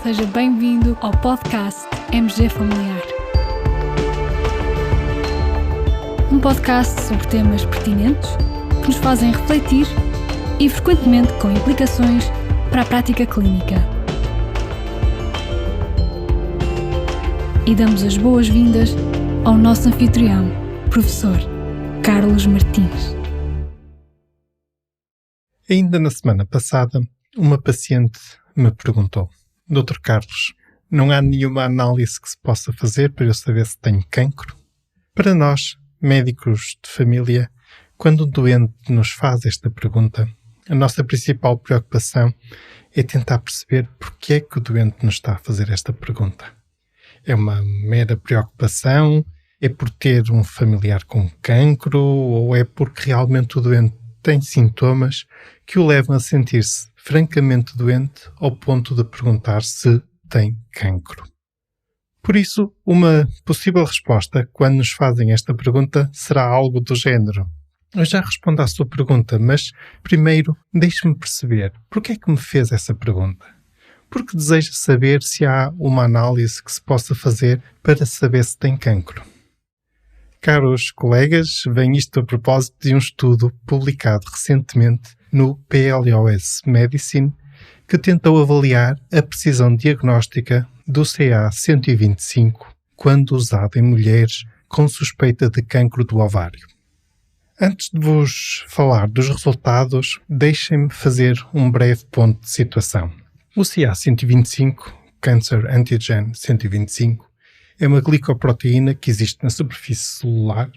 Seja bem-vindo ao podcast MG Familiar. Um podcast sobre temas pertinentes que nos fazem refletir e frequentemente com implicações para a prática clínica. E damos as boas-vindas ao nosso anfitrião, Professor Carlos Martins. Ainda na semana passada, uma paciente me perguntou: Dr. Carlos, não há nenhuma análise que se possa fazer para eu saber se tenho cancro? Para nós, médicos de família, quando um doente nos faz esta pergunta, a nossa principal preocupação é tentar perceber porque é que o doente nos está a fazer esta pergunta. É uma mera preocupação? É por ter um familiar com cancro? Ou é porque realmente o doente tem sintomas que o levam a sentir-se francamente doente ao ponto de perguntar se tem cancro? Por isso, uma possível resposta quando nos fazem esta pergunta será algo do género: eu já respondo à sua pergunta, mas primeiro deixe-me perceber porque é que me fez essa pergunta. Porque deseja saber se há uma análise que se possa fazer para saber se tem cancro. Caros colegas, vem isto a propósito de um estudo publicado recentemente no PLOS Medicine, que tentou avaliar a precisão diagnóstica do CA-125 quando usado em mulheres com suspeita de cancro do ovário. Antes de vos falar dos resultados, deixem-me fazer um breve ponto de situação. O CA-125, Cancer Antigen 125, é uma glicoproteína que existe na superfície celular,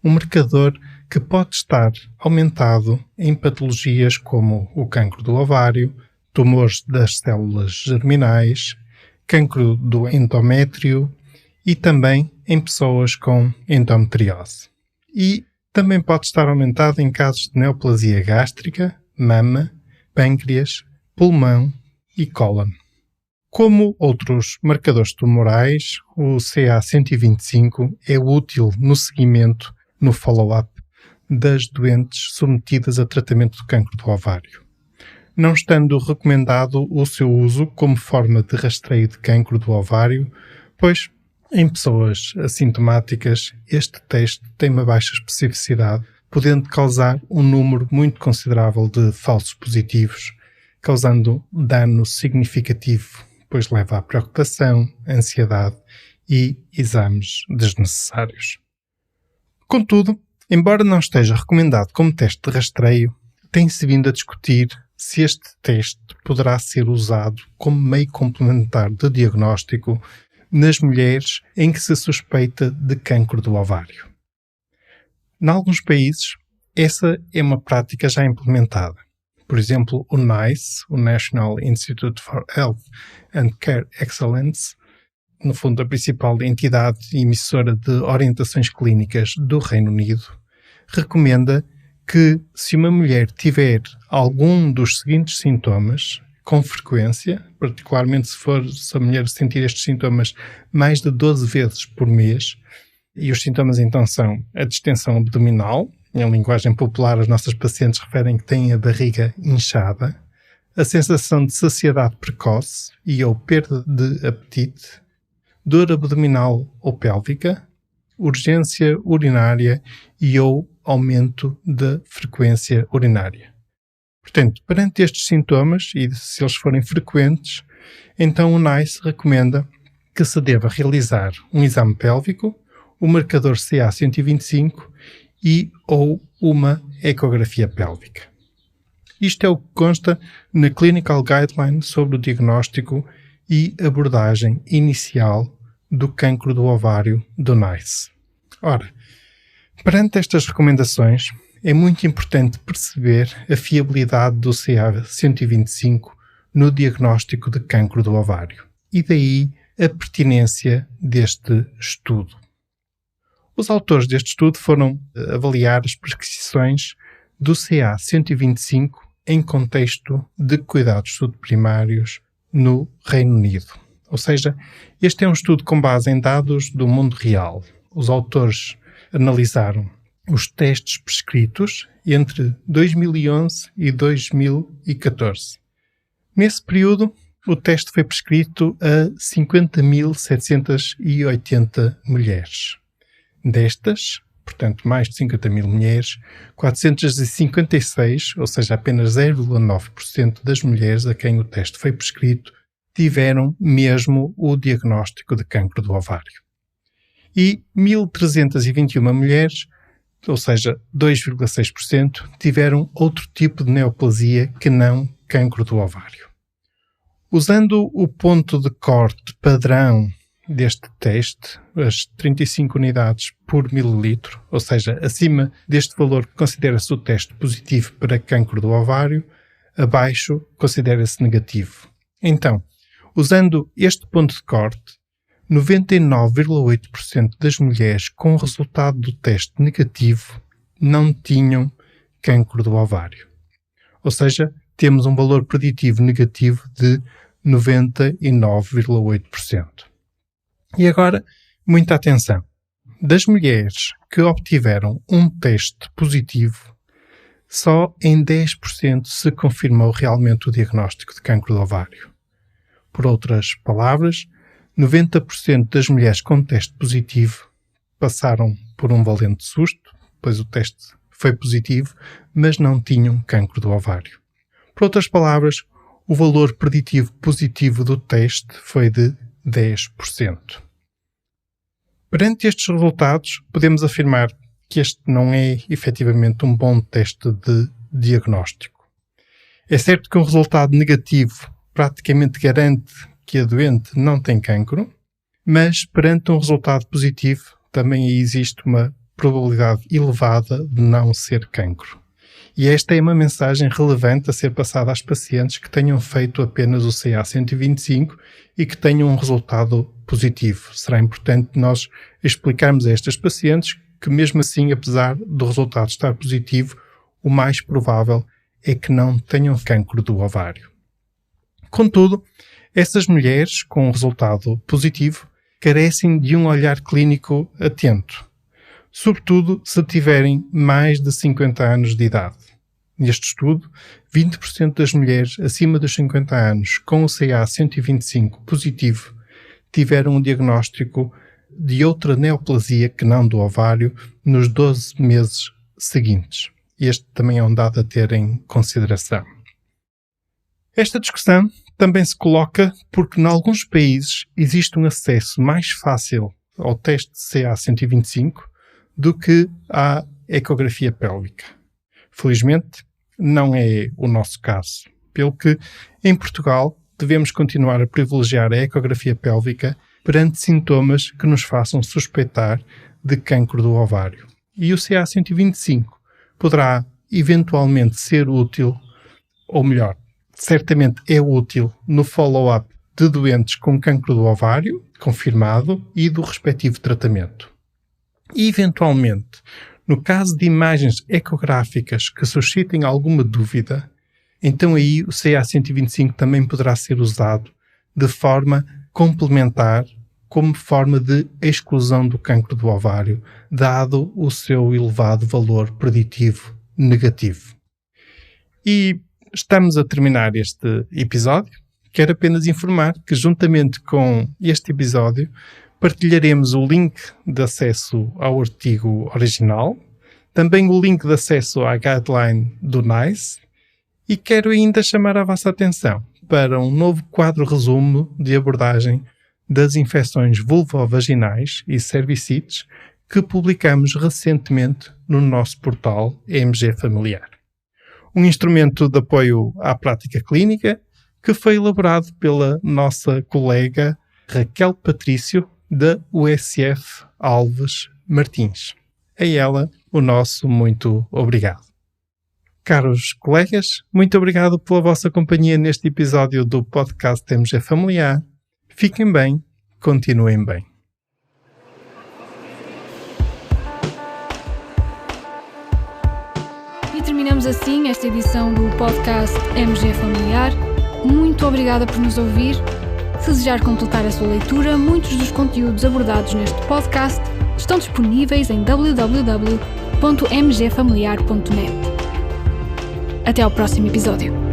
um marcador que pode estar aumentado em patologias como o cancro do ovário, tumores das células germinais, cancro do endométrio e também em pessoas com endometriose. E também pode estar aumentado em casos de neoplasia gástrica, mama, pâncreas, pulmão e cólon. Como outros marcadores tumorais, o CA-125 é útil no seguimento, no follow-up, das doentes submetidas a tratamento do cancro do ovário, não estando recomendado o seu uso como forma de rastreio de cancro do ovário, pois em pessoas assintomáticas este teste tem uma baixa especificidade, podendo causar um número muito considerável de falsos positivos, causando dano significativo, pois leva à preocupação, ansiedade e exames desnecessários. Contudo, embora não esteja recomendado como teste de rastreio, tem-se vindo a discutir se este teste poderá ser usado como meio complementar de diagnóstico nas mulheres em que se suspeita de cancro do ovário. Em alguns países, essa é uma prática já implementada. Por exemplo, o NICE, o National Institute for Health and Care Excellence, no fundo a principal entidade emissora de orientações clínicas do Reino Unido, recomenda que se uma mulher tiver algum dos seguintes sintomas com frequência, particularmente se a mulher sentir estes sintomas mais de 12 vezes por mês, e os sintomas então são a distensão abdominal, em linguagem popular, as nossas pacientes referem que têm a barriga inchada, a sensação de saciedade precoce e ou perda de apetite, dor abdominal ou pélvica, urgência urinária e ou aumento da frequência urinária. Portanto, perante estes sintomas, e se eles forem frequentes, então o NICE recomenda que se deva realizar um exame pélvico, o marcador CA-125 e ou uma ecografia pélvica. Isto é o que consta na Clinical Guideline sobre o diagnóstico e abordagem inicial do cancro do ovário do NICE. Ora, perante estas recomendações, é muito importante perceber a fiabilidade do CA-125 no diagnóstico de cancro do ovário e daí a pertinência deste estudo. Os autores deste estudo foram avaliar as prescrições do CA-125 em contexto de cuidados de saúde primários no Reino Unido. Ou seja, este é um estudo com base em dados do mundo real. Os autores analisaram os testes prescritos entre 2011 e 2014. Nesse período, o teste foi prescrito a 50.780 mulheres. Destas, portanto mais de 50.000 mulheres, 456, ou seja, apenas 0,9% das mulheres a quem o teste foi prescrito, tiveram mesmo o diagnóstico de cancro do ovário. E 1.321 mulheres, ou seja, 2,6%, tiveram outro tipo de neoplasia que não cancro do ovário. Usando o ponto de corte padrão deste teste, as 35 unidades por mililitro, ou seja, acima deste valor considera-se o teste positivo para cancro do ovário, abaixo considera-se negativo. Então, usando este ponto de corte, 99,8% das mulheres com o resultado do teste negativo não tinham cancro do ovário. Ou seja, temos um valor preditivo negativo de 99,8%. E agora, muita atenção. Das mulheres que obtiveram um teste positivo, só em 10% se confirmou realmente o diagnóstico de cancro do ovário. Por outras palavras, 90% das mulheres com teste positivo passaram por um valente susto, pois o teste foi positivo, mas não tinham cancro do ovário. Por outras palavras, o valor preditivo positivo do teste foi de 10%. Perante estes resultados, podemos afirmar que este não é efetivamente um bom teste de diagnóstico. É certo que um resultado negativo praticamente garante que a doente não tem cancro, mas perante um resultado positivo também existe uma probabilidade elevada de não ser cancro. E esta é uma mensagem relevante a ser passada às pacientes que tenham feito apenas o CA 125 e que tenham um resultado positivo. Será importante nós explicarmos a estas pacientes que mesmo assim, apesar do resultado estar positivo, o mais provável é que não tenham cancro do ovário. Contudo, essas mulheres com um resultado positivo carecem de um olhar clínico atento, sobretudo se tiverem mais de 50 anos de idade. Neste estudo, 20% das mulheres acima dos 50 anos com o CA 125 positivo tiveram um diagnóstico de outra neoplasia que não do ovário nos 12 meses seguintes. Este também é um dado a ter em consideração. Esta discussão também se coloca porque, em alguns países, existe um acesso mais fácil ao teste de CA 125 do que à ecografia pélvica. Felizmente, não é o nosso caso, pelo que, em Portugal, devemos continuar a privilegiar a ecografia pélvica perante sintomas que nos façam suspeitar de cancro do ovário. E o CA 125 poderá eventualmente ser útil, ou melhor, certamente é útil no follow-up de doentes com cancro do ovário, confirmado, e do respectivo tratamento. E, eventualmente, no caso de imagens ecográficas que suscitem alguma dúvida, então aí o CA 125 também poderá ser usado de forma complementar, como forma de exclusão do cancro do ovário, dado o seu elevado valor preditivo negativo. E estamos a terminar este episódio. Quero apenas informar que, juntamente com este episódio, partilharemos o link de acesso ao artigo original, também o link de acesso à guideline do NICE, e quero ainda chamar a vossa atenção para um novo quadro resumo de abordagem das infecções vulvovaginais e cervicites que publicamos recentemente no nosso portal MG Familiar. Um instrumento de apoio à prática clínica que foi elaborado pela nossa colega Raquel Patrício, da USF Alves Martins. A ela, o nosso muito obrigado. Caros colegas, muito obrigado pela vossa companhia neste episódio do podcast MG Familiar. Fiquem bem, continuem bem. E terminamos assim esta edição do podcast MG Familiar. Muito obrigada por nos ouvir. Se desejar completar a sua leitura, muitos dos conteúdos abordados neste podcast estão disponíveis em www.mgfamiliar.net. Até ao próximo episódio.